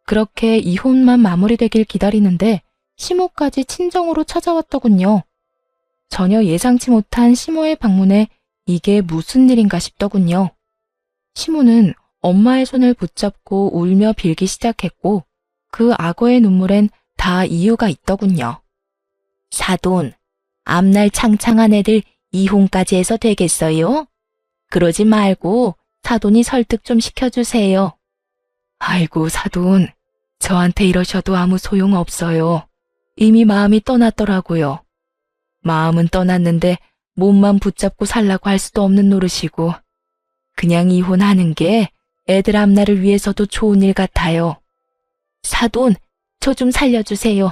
그렇게 이혼만 마무리되길 기다리는데 시모까지 친정으로 찾아왔더군요. 전혀 예상치 못한 시모의 방문에 이게 무슨 일인가 싶더군요. 시모는 엄마의 손을 붙잡고 울며 빌기 시작했고 그 악어의 눈물엔 다 이유가 있더군요. 사돈, 앞날 창창한 애들 이혼까지 해서 되겠어요? 그러지 말고 사돈이 설득 좀 시켜주세요. 아이고 사돈, 저한테 이러셔도 아무 소용 없어요. 이미 마음이 떠났더라고요. 마음은 떠났는데 몸만 붙잡고 살라고 할 수도 없는 노릇이고 그냥 이혼하는 게 애들 앞날을 위해서도 좋은 일 같아요. 사돈, 저 좀 살려주세요.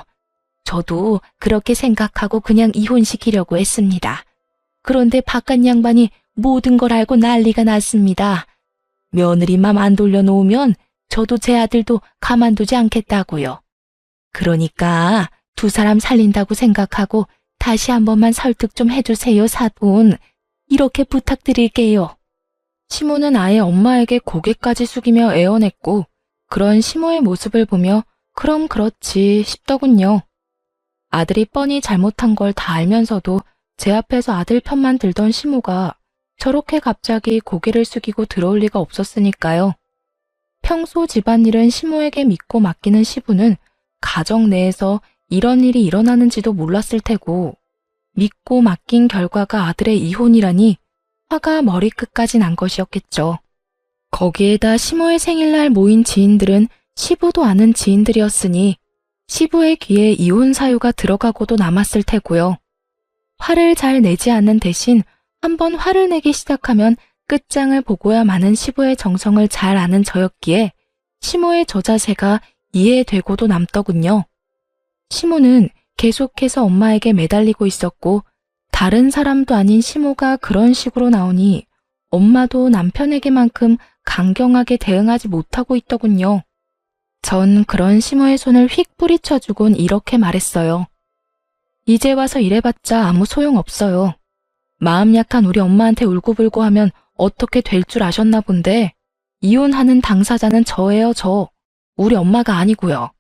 저도 그렇게 생각하고 그냥 이혼시키려고 했습니다. 그런데 바깥 양반이 모든 걸 알고 난리가 났습니다. 며느리 맘 안 돌려놓으면 저도 제 아들도 가만두지 않겠다고요. 그러니까 두 사람 살린다고 생각하고 다시 한 번만 설득 좀 해주세요, 사돈. 이렇게 부탁드릴게요. 시모는 아예 엄마에게 고개까지 숙이며 애원했고 그런 시모의 모습을 보며 그럼 그렇지 싶더군요. 아들이 뻔히 잘못한 걸 다 알면서도 제 앞에서 아들 편만 들던 시모가 저렇게 갑자기 고개를 숙이고 들어올 리가 없었으니까요. 평소 집안일은 시모에게 믿고 맡기는 시부는 가정 내에서 이런 일이 일어나는지도 몰랐을 테고 믿고 맡긴 결과가 아들의 이혼이라니 화가 머리끝까지 난 것이었겠죠. 거기에다 시모의 생일날 모인 지인들은 시부도 아는 지인들이었으니 시부의 귀에 이혼 사유가 들어가고도 남았을 테고요. 화를 잘 내지 않는 대신 한번 화를 내기 시작하면 끝장을 보고야 마는 시부의 정성을 잘 아는 저였기에 시모의 저 자세가 이해되고도 남더군요. 시모는 계속해서 엄마에게 매달리고 있었고 다른 사람도 아닌 시모가 그런 식으로 나오니 엄마도 남편에게만큼 강경하게 대응하지 못하고 있더군요. 전 그런 시모의 손을 휙 뿌리쳐주곤 이렇게 말했어요. 이제 와서 이래봤자 아무 소용없어요. 마음 약한 우리 엄마한테 울고불고 하면 어떻게 될 줄 아셨나 본데 이혼하는 당사자는 저예요, 저. 우리 엄마가 아니고요.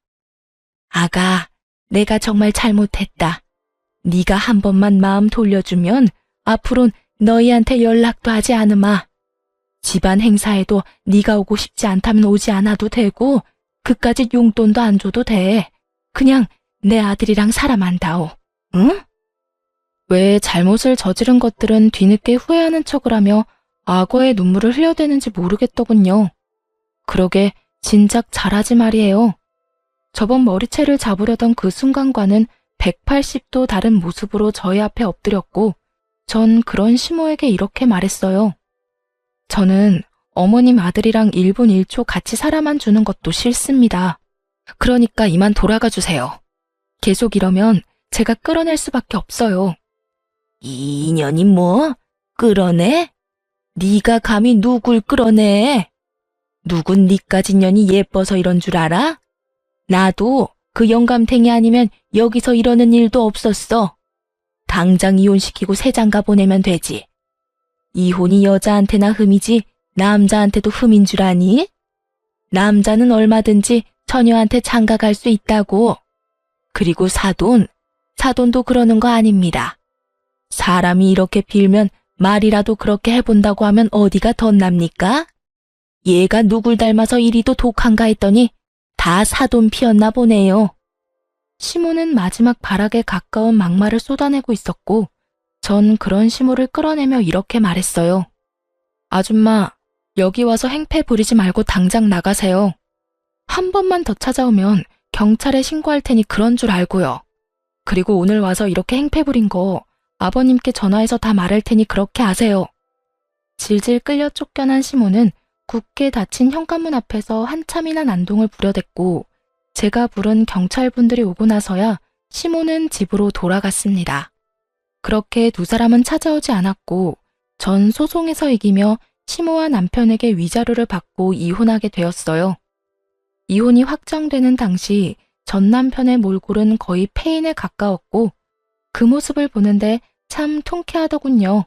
아가, 내가 정말 잘못했다. 네가 한 번만 마음 돌려주면 앞으론 너희한테 연락도 하지 않으마. 집안 행사에도 네가 오고 싶지 않다면 오지 않아도 되고 그까짓 용돈도 안 줘도 돼. 그냥 내 아들이랑 살아만다오. 응? 왜 잘못을 저지른 것들은 뒤늦게 후회하는 척을 하며 악어의 눈물을 흘려대는지 모르겠더군요. 그러게 진작 잘하지 말이에요. 저번 머리채를 잡으려던 그 순간과는 180도 다른 모습으로 저희 앞에 엎드렸고 전 그런 시모에게 이렇게 말했어요. 저는 어머님 아들이랑 1분 1초 같이 살아만 주는 것도 싫습니다. 그러니까 이만 돌아가 주세요. 계속 이러면 제가 끌어낼 수밖에 없어요. 이 인연이 뭐? 끌어내? 네가 감히 누굴 끌어내? 누군 니까지 년이 예뻐서 이런 줄 알아? 나도 그 영감탱이 아니면 여기서 이러는 일도 없었어. 당장 이혼시키고 새 장가 보내면 되지. 이혼이 여자한테나 흠이지 남자한테도 흠인 줄 아니? 남자는 얼마든지 처녀한테 장가 갈 수 있다고. 그리고 사돈도 그러는 거 아닙니다. 사람이 이렇게 빌면 말이라도 그렇게 해본다고 하면 어디가 덧납니까? 얘가 누굴 닮아서 이리도 독한가 했더니 다 사돈 피었나 보네요. 시모는 마지막 발악에 가까운 막말을 쏟아내고 있었고 전 그런 시모를 끌어내며 이렇게 말했어요. 아줌마, 여기 와서 행패 부리지 말고 당장 나가세요. 한 번만 더 찾아오면 경찰에 신고할 테니 그런 줄 알고요. 그리고 오늘 와서 이렇게 행패 부린 거 아버님께 전화해서 다 말할 테니 그렇게 아세요. 질질 끌려 쫓겨난 시모는 굳게 닫힌 현관문 앞에서 한참이나 난동을 부려댔고 제가 부른 경찰분들이 오고 나서야 시모는 집으로 돌아갔습니다. 그렇게 두 사람은 찾아오지 않았고 전 소송에서 이기며 시모와 남편에게 위자료를 받고 이혼하게 되었어요. 이혼이 확정되는 당시 전 남편의 몰골은 거의 폐인에 가까웠고 그 모습을 보는데 참 통쾌하더군요.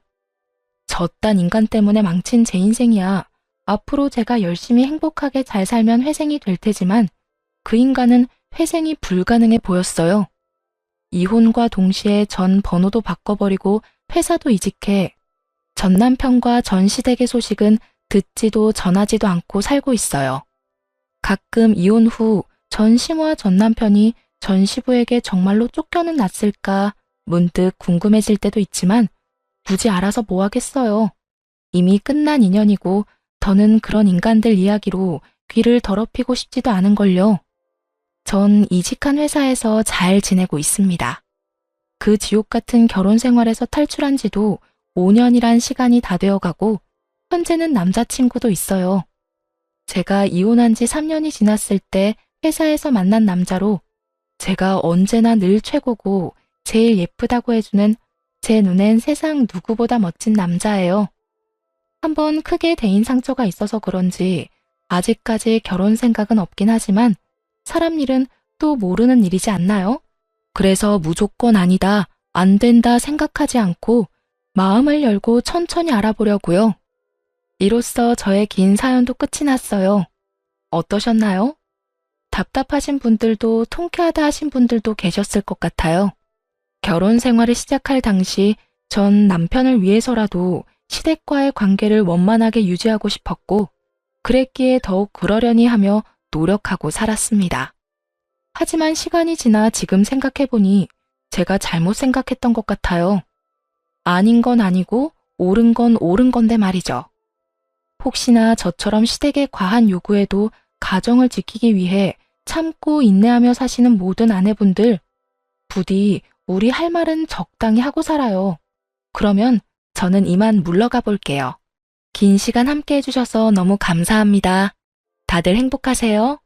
저딴 인간 때문에 망친 제 인생이야. 앞으로 제가 열심히 행복하게 잘 살면 회생이 될 테지만 그 인간은 회생이 불가능해 보였어요. 이혼과 동시에 전 번호도 바꿔버리고 회사도 이직해 전 남편과 전 시댁의 소식은 듣지도 전하지도 않고 살고 있어요. 가끔 이혼 후 전 시모와 전 남편이 전 시부에게 정말로 쫓겨는 났을까 문득 궁금해질 때도 있지만 굳이 알아서 뭐 하겠어요. 이미 끝난 인연이고 더는 그런 인간들 이야기로 귀를 더럽히고 싶지도 않은걸요. 전 이직한 회사에서 잘 지내고 있습니다. 그 지옥 같은 결혼 생활에서 탈출한 지도 5년이란 시간이 다 되어가고 현재는 남자친구도 있어요. 제가 이혼한 지 3년이 지났을 때 회사에서 만난 남자로 제가 언제나 늘 최고고 제일 예쁘다고 해주는 제 눈엔 세상 누구보다 멋진 남자예요. 한번 크게 대인 상처가 있어서 그런지 아직까지 결혼 생각은 없긴 하지만 사람 일은 또 모르는 일이지 않나요? 그래서 무조건 아니다, 안 된다 생각하지 않고 마음을 열고 천천히 알아보려고요. 이로써 저의 긴 사연도 끝이 났어요. 어떠셨나요? 답답하신 분들도 통쾌하다 하신 분들도 계셨을 것 같아요. 결혼 생활을 시작할 당시 전 남편을 위해서라도 시댁과의 관계를 원만하게 유지하고 싶었고 그랬기에 더욱 그러려니 하며 노력하고 살았습니다. 하지만 시간이 지나 지금 생각해보니 제가 잘못 생각했던 것 같아요. 아닌 건 아니고 옳은 건 옳은 건데 말이죠. 혹시나 저처럼 시댁의 과한 요구에도 가정을 지키기 위해 참고 인내하며 사시는 모든 아내분들, 부디 우리 할 말은 적당히 하고 살아요. 그러면 저는 이만 물러가 볼게요. 긴 시간 함께 해주셔서 너무 감사합니다. 다들 행복하세요.